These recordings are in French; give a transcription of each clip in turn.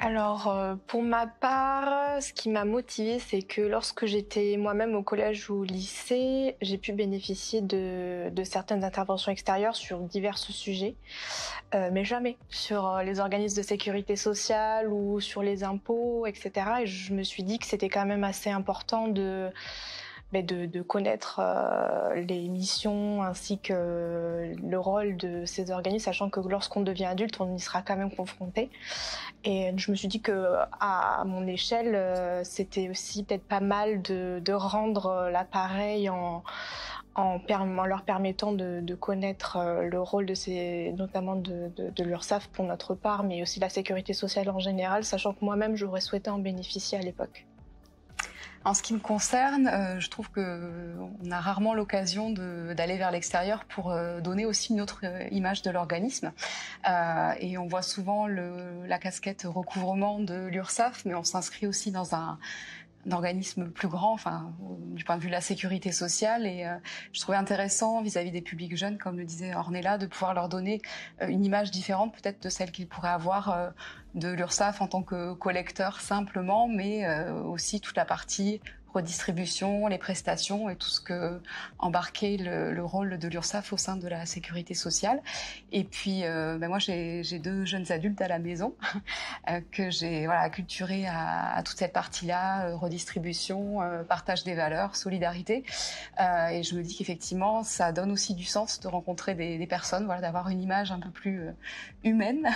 Alors, pour ma part, ce qui m'a motivée, c'est que lorsque j'étais moi-même au collège ou au lycée, j'ai pu bénéficier de certaines interventions extérieures sur divers sujets, mais jamais sur les organismes de sécurité sociale ou sur les impôts, etc. Et je me suis dit que c'était quand même assez important de connaître les missions ainsi que le rôle de ces organismes, sachant que lorsqu'on devient adulte, on y sera quand même confronté. Et je me suis dit que à mon échelle, c'était aussi peut-être pas mal de rendre l'appareil en leur permettant de connaître le rôle de notamment de l'URSSAF pour notre part, mais aussi la sécurité sociale en général, sachant que moi-même j'aurais souhaité en bénéficier à l'époque. En ce qui me concerne, je trouve qu'on a rarement l'occasion d'aller vers l'extérieur pour donner aussi une autre image de l'organisme. Et on voit souvent la casquette recouvrement de l'URSSAF, mais on s'inscrit aussi dans un organisme plus grand, enfin, du point de vue de la sécurité sociale. Et je trouvais intéressant vis-à-vis des publics jeunes, comme le disait Ornella, de pouvoir leur donner une image différente peut-être de celle qu'ils pourraient avoir de l'URSSAF en tant que collecteur simplement, mais aussi toute la partie redistribution, les prestations et tout ce que embarquait le rôle de l'URSSAF au sein de la sécurité sociale. Et puis, moi, j'ai 2 jeunes adultes à la maison que j'ai acculturés à toute cette partie-là, redistribution, partage des valeurs, solidarité. Et je me dis qu'effectivement, ça donne aussi du sens de rencontrer des personnes, d'avoir une image un peu plus humaine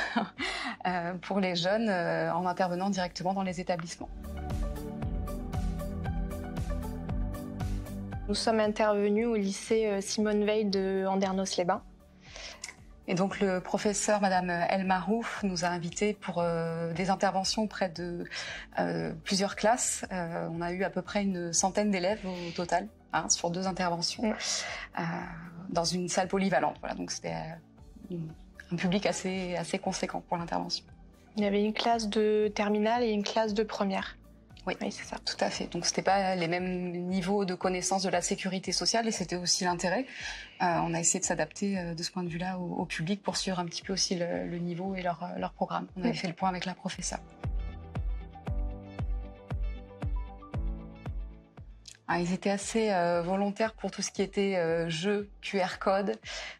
pour les jeunes en intervenant directement dans les établissements. Nous sommes intervenus au lycée Simone Veil de Andernos-les-Bains. Et donc le professeur, Madame El Marouf, nous a invités pour des interventions auprès de plusieurs classes. On a eu à peu près une centaine d'élèves au total, sur 2 interventions, dans une salle polyvalente. Voilà, donc c'était un public assez conséquent pour l'intervention. Il y avait une classe de terminale et une classe de première. Oui, c'est ça. Tout à fait. Donc c'était pas les mêmes niveaux de connaissance de la sécurité sociale et c'était aussi l'intérêt. On a essayé de s'adapter de ce point de vue-là au public pour suivre un petit peu aussi le niveau et leur programme. On avait fait le point avec la professeure. Ils étaient assez volontaires pour tout ce qui était jeux, QR code.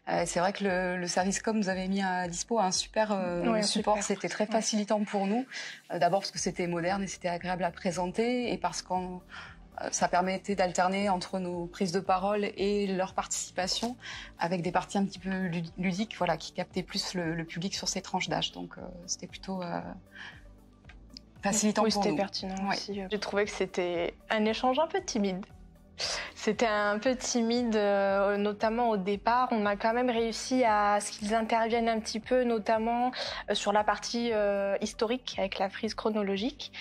C'est vrai que le service com nous avait mis à dispo un super support. C'était très facilitant pour nous. D'abord parce que c'était moderne et c'était agréable à présenter et parce que ça permettait d'alterner entre nos prises de parole et leur participation avec des parties un petit peu ludiques, qui captaient plus le public sur ces tranches d'âge. Donc c'était plutôt facilitant pour nous. C'était pertinent aussi. J'ai trouvé que c'était un échange un peu timide. C'était un peu timide, notamment au départ. On a quand même réussi à ce qu'ils interviennent un petit peu, notamment sur la partie historique avec la frise chronologique.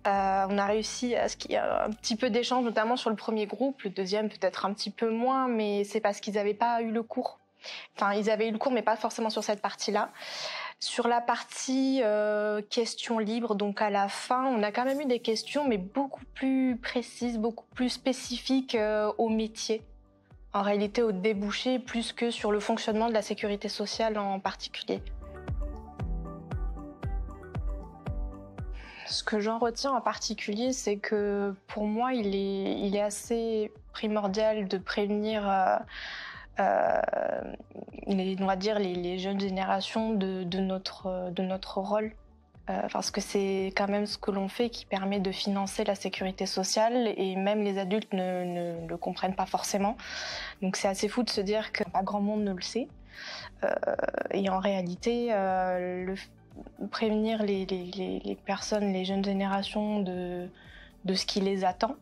On a réussi à ce qu'il y ait un petit peu d'échange, notamment sur le premier groupe. Le deuxième peut-être un petit peu moins, mais c'est parce qu'ils n'avaient pas eu le cours. Enfin, ils avaient eu le cours, mais pas forcément sur cette partie-là. Sur la partie questions libres, donc à la fin, on a quand même eu des questions, mais beaucoup plus précises, beaucoup plus spécifiques au métier. En réalité, au débouché, plus que sur le fonctionnement de la sécurité sociale en particulier. Ce que j'en retiens en particulier, c'est que pour moi, il est assez primordial de prévenir les jeunes générations de notre rôle, parce que c'est quand même ce que l'on fait qui permet de financer la sécurité sociale et même les adultes ne le comprennent pas forcément. Donc c'est assez fou de se dire que pas grand monde ne le sait. Et en réalité, prévenir les personnes, les jeunes générations de ce qui les attend,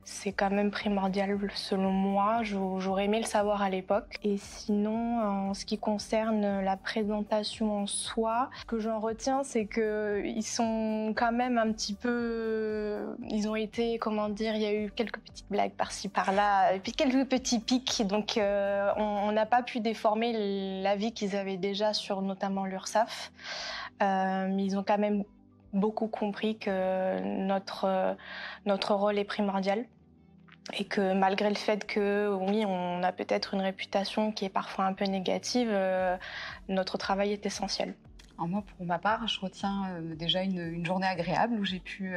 c'est quand même primordial selon moi. J'aurais aimé le savoir à l'époque. Et sinon, en ce qui concerne la présentation en soi, ce que j'en retiens, c'est qu'ils sont quand même un petit peu... Ils ont été, il y a eu quelques petites blagues par-ci, par-là, et puis quelques petits pics. Donc on n'a pas pu déformer l'avis qu'ils avaient déjà sur notamment l'URSSAF. Mais ils ont quand même beaucoup compris que notre rôle est primordial et que malgré le fait que oui, on a peut-être une réputation qui est parfois un peu négative, notre travail est essentiel. Alors moi, pour ma part, je retiens déjà une journée agréable où j'ai pu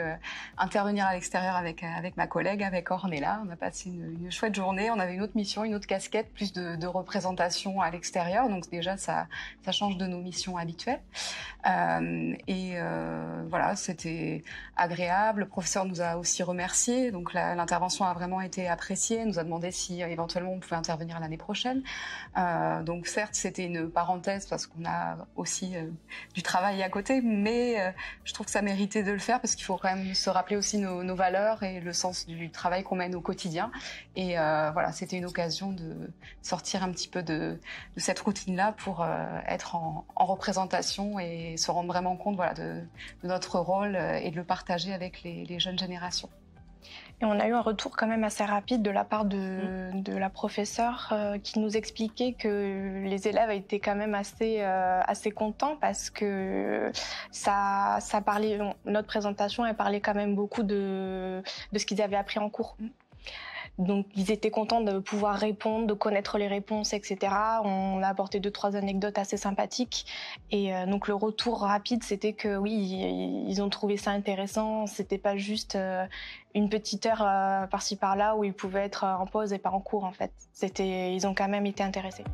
intervenir à l'extérieur avec ma collègue, avec Ornella. On a passé une chouette journée. On avait une autre mission, une autre casquette, plus de représentation à l'extérieur. Donc déjà, ça change de nos missions habituelles. Voilà, c'était agréable. Le professeur nous a aussi remerciés. Donc l'intervention a vraiment été appréciée. Il nous a demandé si éventuellement on pouvait intervenir l'année prochaine. Donc certes, c'était une parenthèse parce qu'on a aussi du travail à côté, mais je trouve que ça méritait de le faire parce qu'il faut quand même se rappeler aussi nos valeurs et le sens du travail qu'on mène au quotidien. Et voilà, c'était une occasion de sortir un petit peu de cette routine-là pour être en représentation et se rendre vraiment compte voilà, de notre rôle et de le partager avec les jeunes générations. Et on a eu un retour quand même assez rapide de la part de la professeure qui nous expliquait que les élèves étaient quand même assez contents parce que ça parlait, notre présentation, elle parlait quand même beaucoup de ce qu'ils avaient appris en cours. Donc ils étaient contents de pouvoir répondre, de connaître les réponses, etc. On a apporté 2-3 anecdotes assez sympathiques. Et donc le retour rapide, c'était que oui, ils ont trouvé ça intéressant. C'était pas juste une petite heure par-ci par-là où ils pouvaient être en pause et pas en cours en fait. Ils ont quand même été intéressés.